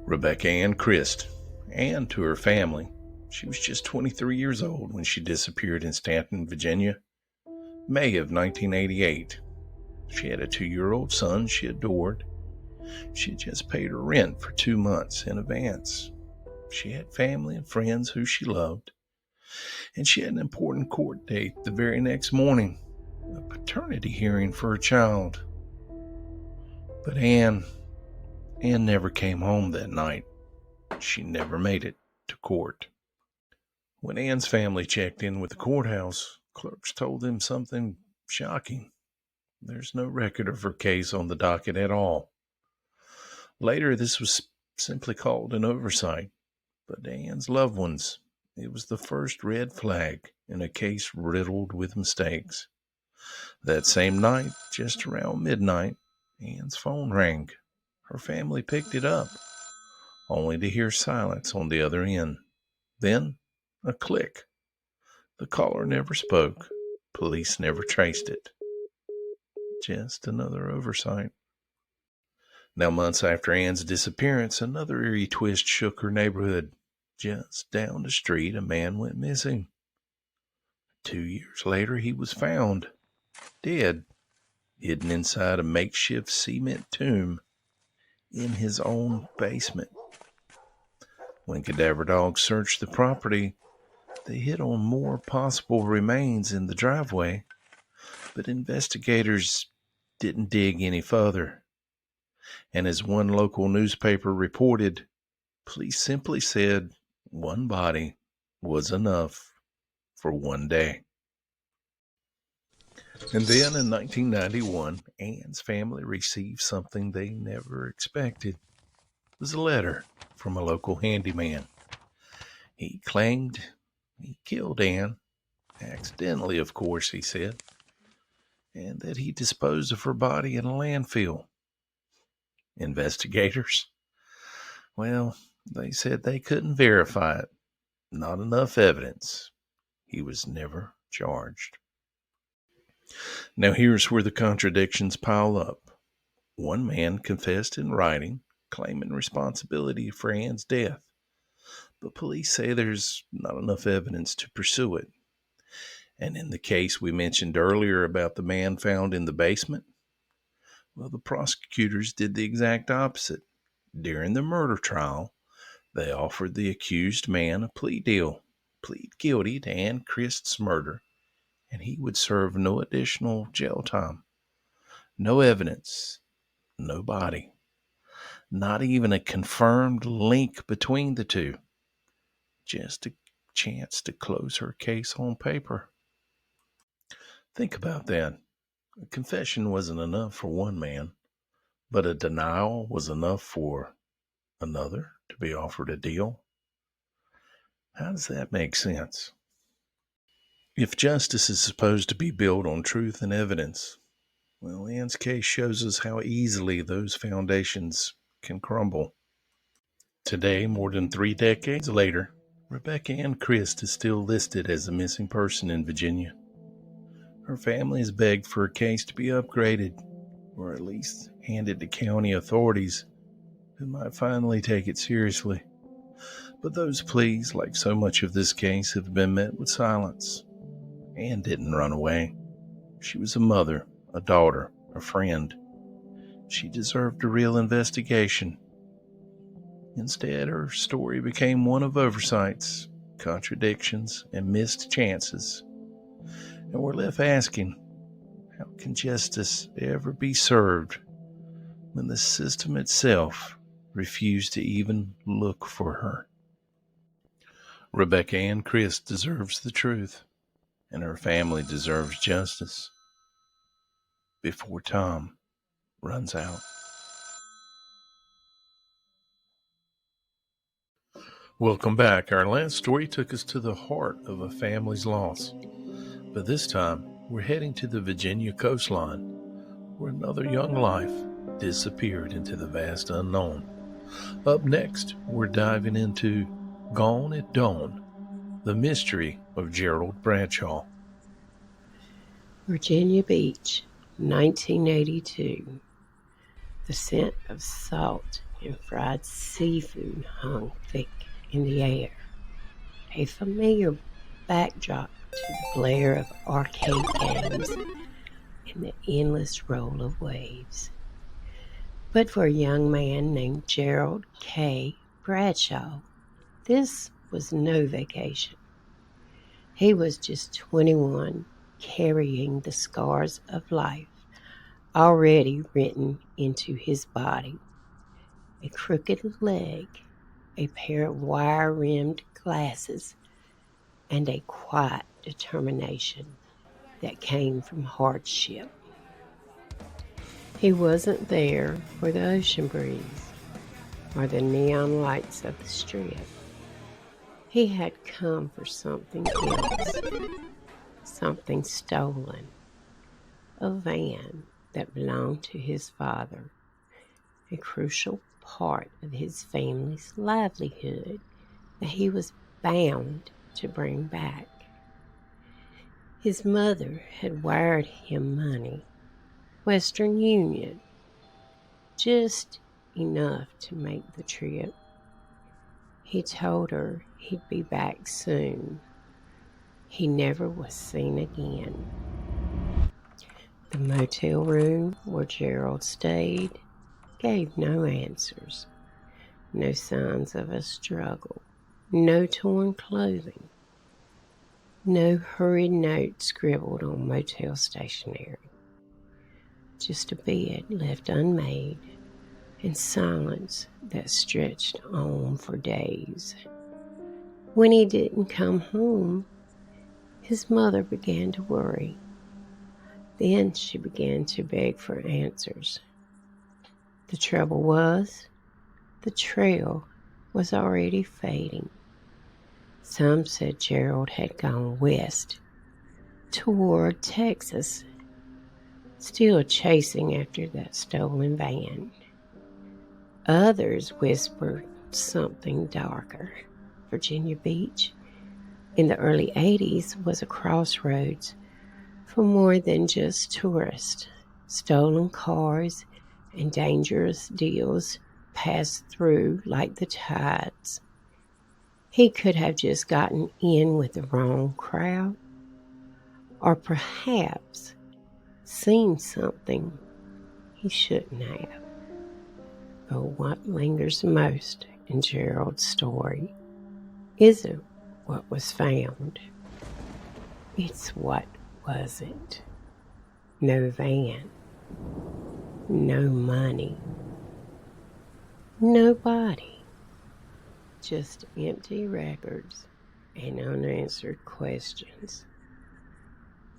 Rebecca Ann Crist, and to her family. She was just 23 years old when she disappeared in Stanton, Virginia, May of 1988. She had a 2-year-old son she adored. She had just paid her rent for 2 months in advance. She had family and friends who she loved, and she had an important court date the very next morning, a paternity hearing for her child. But Anne never came home that night. She never made it to court. When Anne's family checked in with the courthouse, clerks told them something shocking. There's no record of her case on the docket at all. Later, this was simply called an oversight, but to Anne's loved ones, it was the first red flag in a case riddled with mistakes. That same night, just around midnight, Anne's phone rang. Her family picked it up, only to hear silence on the other end. Then, a click. The caller never spoke. Police never traced it. Just another oversight. Now, months after Anne's disappearance, another eerie twist shook her neighborhood. Just down the street, a man went missing. 2 years later, he was found, dead, hidden inside a makeshift cement tomb in his own basement. When cadaver dogs searched the property, they hit on more possible remains in the driveway, but investigators didn't dig any further. And as one local newspaper reported, police simply said one body was enough for one day. And then in 1991, Anne's family received something they never expected. It was a letter from a local handyman. He claimed he killed Anne, accidentally, of course, he said, and that he disposed of her body in a landfill. Investigators? Well, they said they couldn't verify it. Not enough evidence. He was never charged. Now here's where the contradictions pile up. One man confessed in writing, claiming responsibility for Anne's death, but police say there's not enough evidence to pursue it. And in the case we mentioned earlier about the man found in the basement, well, the prosecutors did the exact opposite. During the murder trial, they offered the accused man a plea deal, plead guilty to Anne Crist's murder, and he would serve no additional jail time. No evidence, no body, not even a confirmed link between the two. Just a chance to close her case on paper. Think about that. A confession wasn't enough for one man, but a denial was enough for another to be offered a deal. How does that make sense? If justice is supposed to be built on truth and evidence, well, Anne's case shows us how easily those foundations can crumble. Today, more than 3 decades later, Rebecca Ann Crist is still listed as a missing person in Virginia. Her family has begged for her case to be upgraded, or at least handed to county authorities who might finally take it seriously. But those pleas, like so much of this case, have been met with silence. Anne didn't run away. She was a mother, a daughter, a friend. She deserved a real investigation. Instead, her story became one of oversights, contradictions, and missed chances. And we're left asking, how can justice ever be served when the system itself refused to even look for her? Rebecca Ann Crist deserves the truth, and her family deserves justice before time runs out. Welcome back. Our last story took us to the heart of a family's loss. But this time, we're heading to the Virginia coastline, where another young life disappeared into the vast unknown. Up next, we're diving into Gone at Dawn, the mystery of Gerald Bradshaw. Virginia Beach, 1982. The scent of salt and fried seafood hung thick in the air, a familiar backdrop to the glare of arcade games and the endless roll of waves. But for a young man named Gerald Bradshaw, this was no vacation. He was just 21, carrying the scars of life already written into his body. A crooked leg, a pair of wire-rimmed glasses, and a quiet determination that came from hardship. He wasn't there for the ocean breeze or the neon lights of the strip. He had come for something else, something stolen, a van that belonged to his father, a crucial part of his family's livelihood that he was bound to bring back. His mother had wired him money, Western Union, just enough to make the trip. He told her he'd be back soon. He never was seen again. The motel room where Gerald stayed gave no answers, no signs of a struggle, no torn clothing, no hurried note scribbled on motel stationery, just a bed left unmade and silence that stretched on for days. When he didn't come home, his mother began to worry. Then she began to beg for answers. The trouble was, the trail was already fading. Some said Gerald had gone west, toward Texas, still chasing after that stolen van. Others whispered something darker. Virginia Beach in the early 80s was a crossroads for more than just tourists. Stolen cars and dangerous deals passed through like the tides. He could have just gotten in with the wrong crowd, or perhaps seen something he shouldn't have. But what lingers most in Gerald's story isn't what was found. It's what wasn't. No van, no money, no body, just empty records and unanswered questions.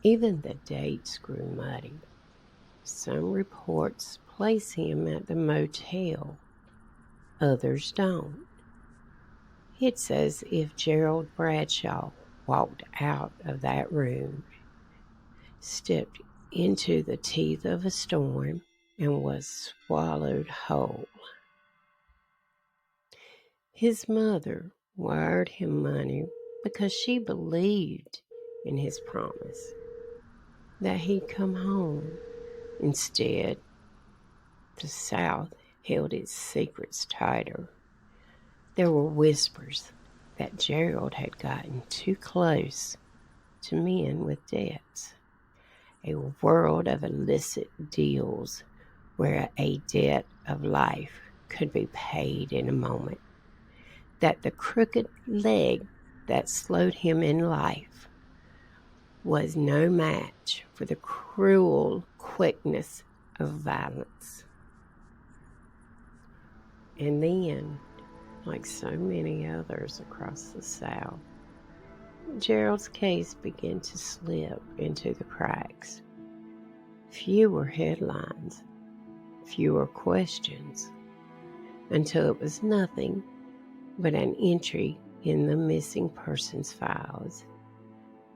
Even the dates grew muddy. Some reports place him at the motel, others don't. It's as if Gerald Bradshaw walked out of that room, stepped into the teeth of a storm, and was swallowed whole. His mother wired him money because she believed in his promise that he'd come home. Instead, the South held its secrets tighter. There were whispers that Gerald had gotten too close to men with debts, a world of illicit deals where a debt of life could be paid in a moment, that the crooked leg that slowed him in life was no match for the cruel quickness of violence. And then, like so many others across the South, Gerald's case began to slip into the cracks. Fewer headlines, fewer questions, until it was nothing but an entry in the missing persons files,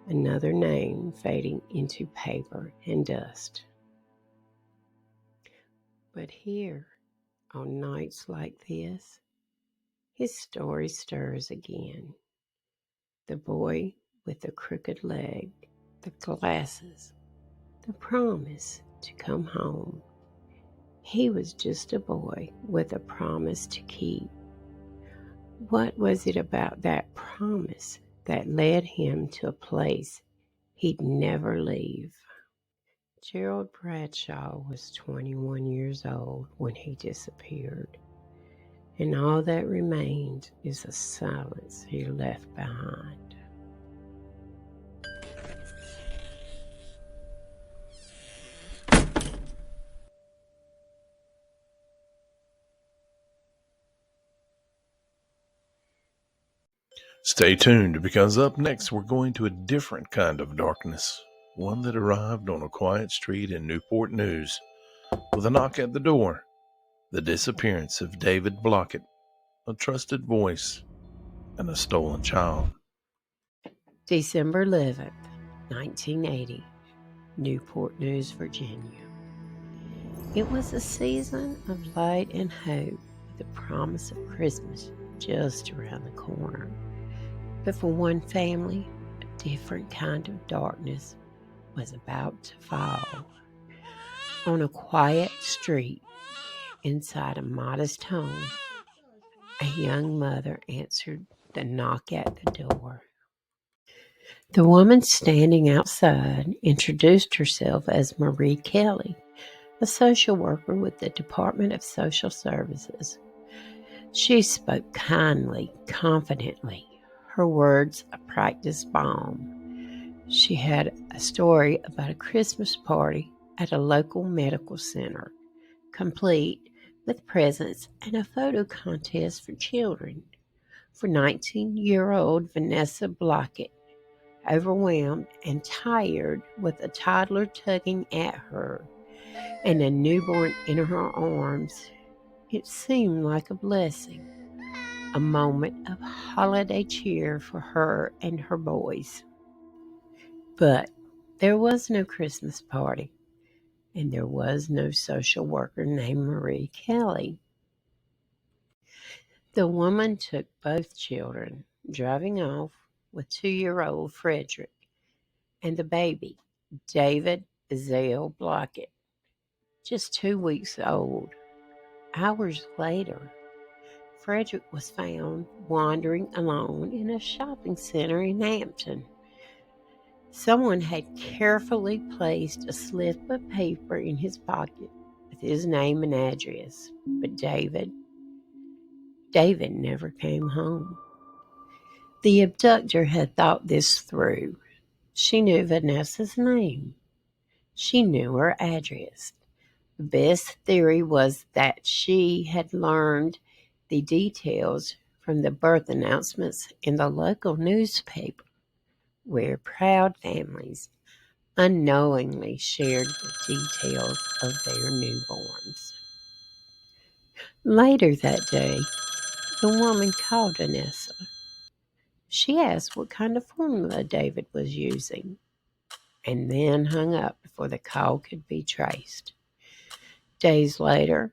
another name fading into paper and dust. But here, on nights like this, his story stirs again. The boy with the crooked leg, the glasses, the promise to come home. He was just a boy with a promise to keep. What was it about that promise that led him to a place he'd never leave? Gerald Bradshaw was 21 years old when he disappeared, and all that remains is the silence he left behind. Stay tuned, because up next we're going to a different kind of darkness, one that arrived on a quiet street in Newport News. With a knock at the door, the disappearance of David Blockett, a trusted voice, and a stolen child. December 11th, 1980, Newport News, Virginia. It was a season of light and hope, with the promise of Christmas just around the corner. But for one family, a different kind of darkness was about to fall. On a quiet street inside a modest home, a young mother answered the knock at the door. The woman standing outside introduced herself as Marie Kelly, a social worker with the Department of Social Services. She spoke kindly, confidently, her words a practiced balm. She had a story about a Christmas party at a local medical center, complete with presents and a photo contest for children, for 19-year-old Vanessa Blockett, overwhelmed and tired with a toddler tugging at her and a newborn in her arms. It seemed like a blessing, a moment of holiday cheer for her and her boys. But there was no Christmas party, and there was no social worker named Marie Kelly. The woman took both children, driving off with 2-year-old Frederick and the baby, David Ezell Blockett, just 2 weeks old. Hours later, Frederick was found wandering alone in a shopping center in Hampton. Someone had carefully placed a slip of paper in his pocket with his name and address, but David never came home. The abductor had thought this through. She knew Vanessa's name. She knew her address. The best theory was that she had learned the details from the birth announcements in the local newspaper, where proud families unknowingly shared the details of their newborns. Later that day, the woman called Vanessa. She asked what kind of formula David was using, and then hung up before the call could be traced. Days later,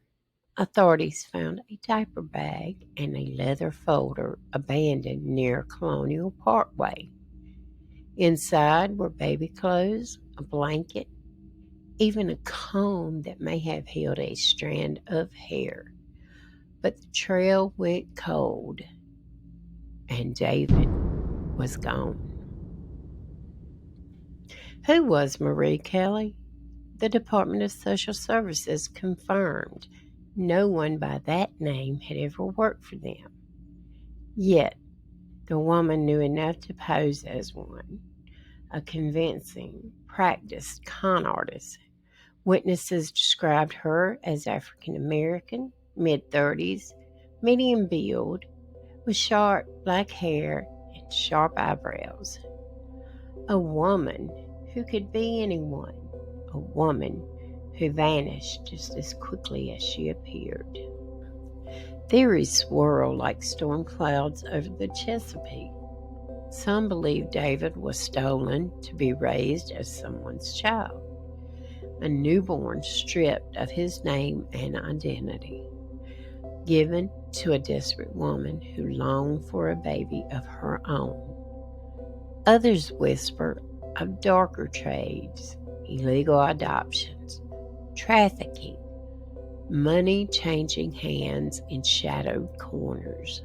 authorities found a diaper bag and a leather folder abandoned near Colonial Parkway. Inside were baby clothes, a blanket, even a comb that may have held a strand of hair. But the trail went cold, and David was gone. Who was Marie Kelly? The Department of Social Services confirmed no one by that name had ever worked for them. Yet, the woman knew enough to pose as one, a convincing, practiced con artist. Witnesses described her as African American, mid-30s, medium build, with short black hair and sharp eyebrows. A woman who could be anyone. A woman who vanished just as quickly as she appeared. Theories swirl like storm clouds over the Chesapeake. Some believe David was stolen to be raised as someone's child, a newborn stripped of his name and identity, given to a desperate woman who longed for a baby of her own. Others whisper of darker trades, illegal adoptions, trafficking, money changing hands in shadowed corners.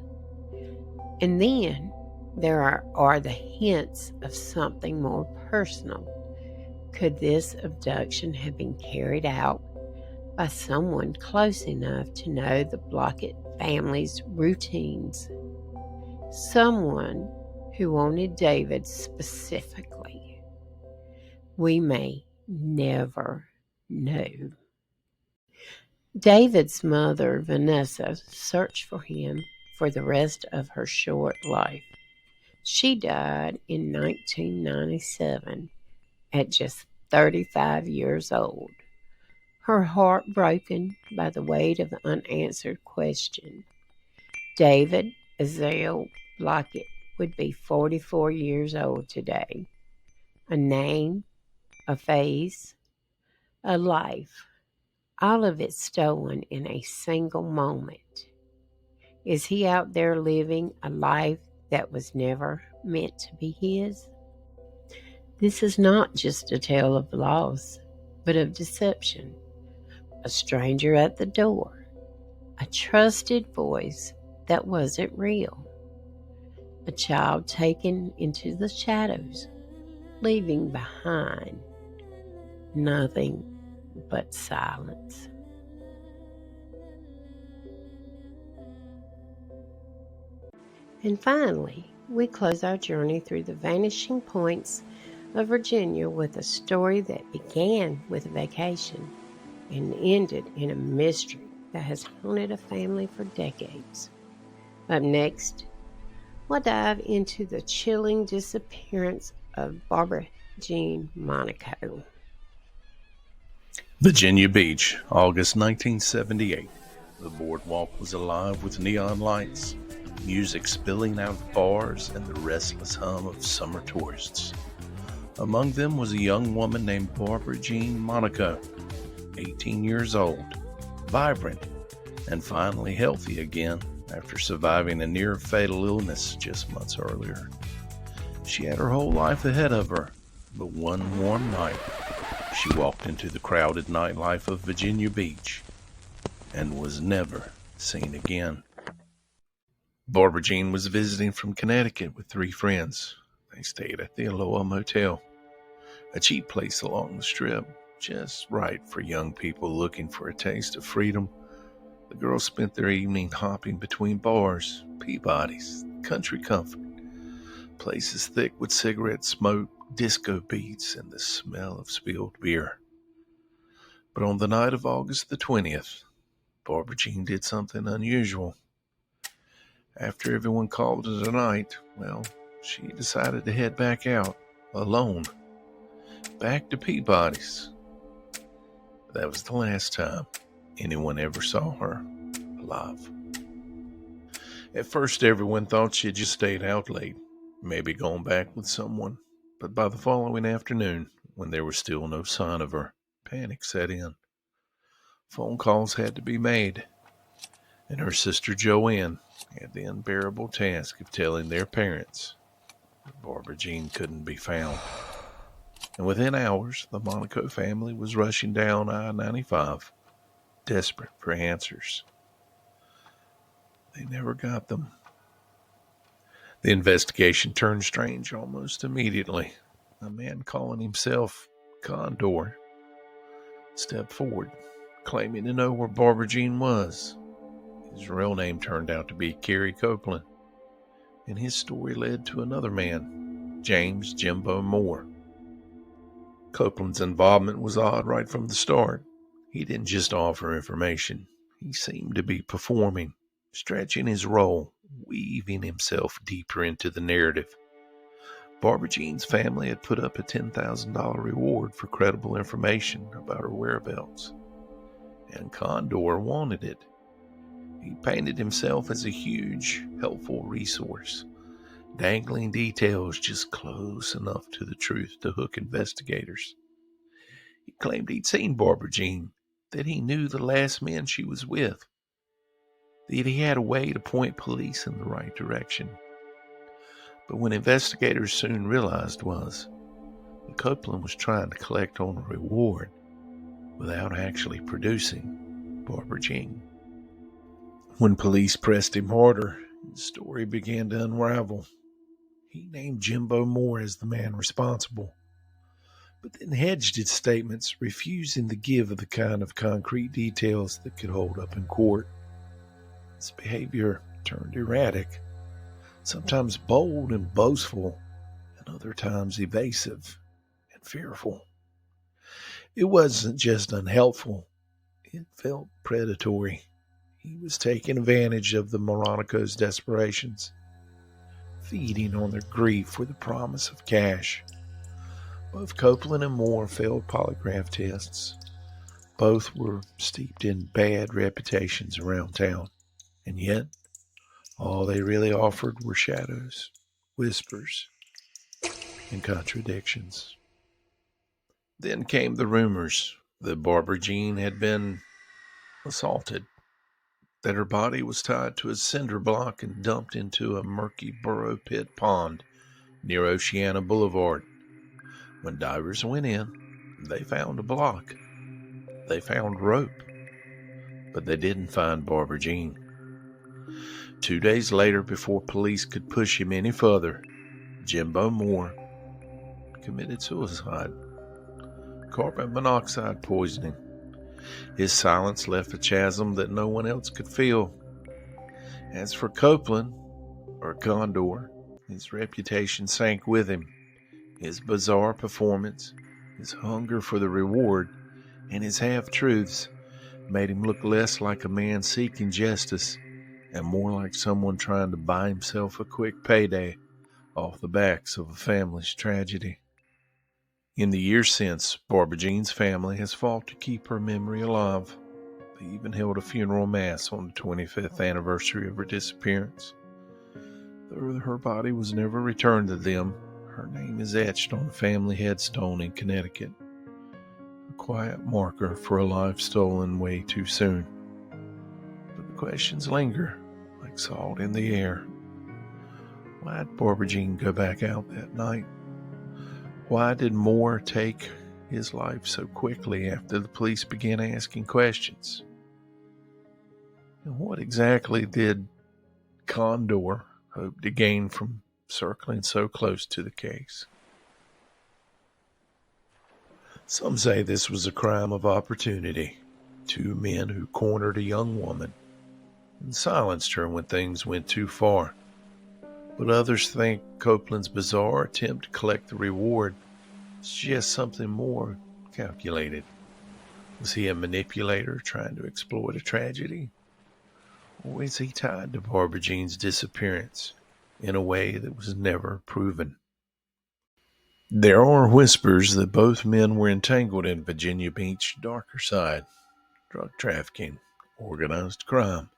And then there are the hints of something more personal. Could this abduction have been carried out by someone close enough to know the Blockett family's routines? Someone who wanted David specifically. We may never know. David's mother, Vanessa, searched for him for the rest of her short life. She died in 1997 at just 35 years old, her heart broken by the weight of the unanswered question. David Azael Blockett would be 44 years old today. A name, a face, a life, all of it stolen in a single moment. Is he out there living a life that was never meant to be his? This is not just a tale of loss, but of deception. A stranger at the door, a trusted voice that wasn't real, a child taken into the shadows, leaving behind nothing but silence. And finally, we close our journey through the vanishing points of Virginia with a story that began with a vacation and ended in a mystery that has haunted a family for decades. Up next, we'll dive into the chilling disappearance of Barbara Jean Monaco. Virginia Beach, August 1978. The boardwalk was alive with neon lights, music spilling out of bars, and the restless hum of summer tourists. Among them was a young woman named Barbara Jean Monaco, 18 years old, vibrant, and finally healthy again after surviving a near-fatal illness just months earlier. She had her whole life ahead of her, but one warm night, she walked into the crowded nightlife of Virginia Beach and was never seen again. Barbara Jean was visiting from Connecticut with 3 friends. They stayed at the Aloha Motel, a cheap place along the Strip, just right for young people looking for a taste of freedom. The girls spent their evening hopping between bars, Peabody's, country comfort, places thick with cigarette smoke, disco beats, and the smell of spilled beer. But on the night of August the 20th, Barbara Jean did something unusual. After everyone called it a night, she decided to head back out, alone, back to Peabody's. That was the last time anyone ever saw her alive. At first, everyone thought she had just stayed out late, maybe gone back with someone. But by the following afternoon, when there was still no sign of her, panic set in. Phone calls had to be made, and her sister Joanne had the unbearable task of telling their parents that Barbara Jean couldn't be found. And within hours, the Monaco family was rushing down I-95, desperate for answers. They never got them. The investigation turned strange almost immediately. A man calling himself Condor stepped forward, claiming to know where Barbara Jean was. His real name turned out to be Kerry Copeland, and his story led to another man, James Jimbo Moore. Copeland's involvement was odd right from the start. He didn't just offer information. He seemed to be performing, stretching his role, weaving himself deeper into the narrative. Barbara Jean's family had put up a $10,000 reward for credible information about her whereabouts, and Condor wanted it. He painted himself as a huge, helpful resource, dangling details just close enough to the truth to hook investigators. He claimed he'd seen Barbara Jean, that he knew the last men she was with, that he had a way to point police in the right direction. But what investigators soon realized was that Copeland was trying to collect on a reward without actually producing Barbara Jean. When police pressed him harder, his story began to unravel. He named Jimbo Moore as the man responsible, but then hedged his statements, refusing to give the kind of concrete details that could hold up in court. His behavior turned erratic, sometimes bold and boastful, and other times evasive and fearful. It wasn't just unhelpful, it felt predatory. He was taking advantage of the Monaco's desperations, feeding on their grief for the promise of cash. Both Copeland and Moore failed polygraph tests. Both were steeped in bad reputations around town, and yet all they really offered were shadows, whispers, and contradictions. Then came the rumors that Barbara Jean had been assaulted, that her body was tied to a cinder block and dumped into a murky burrow pit pond near Oceana Boulevard. When divers went in, they found a block. They found rope, but they didn't find Barbara Jean. 2 days later, before police could push him any further, Jimbo Moore committed suicide. Carbon monoxide poisoning. His silence left a chasm that no one else could fill. As for Copeland, or Condor, his reputation sank with him. His bizarre performance, his hunger for the reward, and his half-truths made him look less like a man seeking justice and more like someone trying to buy himself a quick payday off the backs of a family's tragedy. In the years since, Barbara Jean's family has fought to keep her memory alive. They even held a funeral mass on the 25th anniversary of her disappearance. Though her body was never returned to them, her name is etched on a family headstone in Connecticut, a quiet marker for a life stolen way too soon. But the questions linger like salt in the air. Why'd Barbara Jean go back out that night? Why did Moore take his life so quickly after the police began asking questions? And what exactly did Condor hope to gain from circling so close to the case? Some say this was a crime of opportunity. Two men who cornered a young woman and silenced her when things went too far. But others think Copeland's bizarre attempt to collect the reward is just something more calculated. Was he a manipulator trying to exploit a tragedy? Or is he tied to Barbara Jean's disappearance in a way that was never proven? There are whispers that both men were entangled in Virginia Beach's darker side: drug trafficking, organized crime,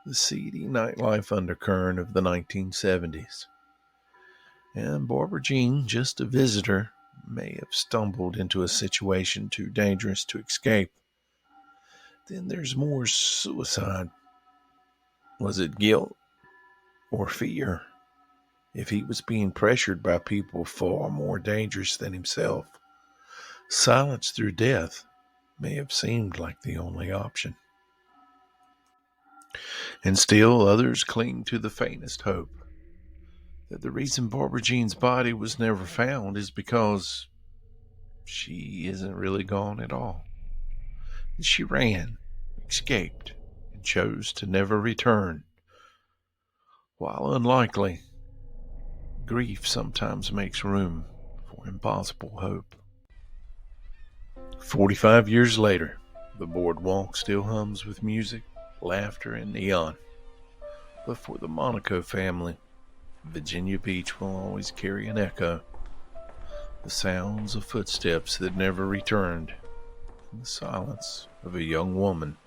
the seedy nightlife undercurrent of the 1970s. And Barbara Jean, just a visitor, may have stumbled into a situation too dangerous to escape. Then there's Moore's suicide. Was it guilt or fear? If he was being pressured by people far more dangerous than himself, silence through death may have seemed like the only option. And still others cling to the faintest hope that the reason Barbara Jean's body was never found is because she isn't really gone at all. She ran, escaped, and chose to never return. While unlikely, grief sometimes makes room for impossible hope. 45 years later, the boardwalk still hums with music, laughter, and neon. But for the Monaco family, Virginia Beach will always carry an echo. The sounds of footsteps that never returned, and the silence of a young woman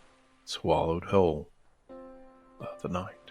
swallowed whole by the night.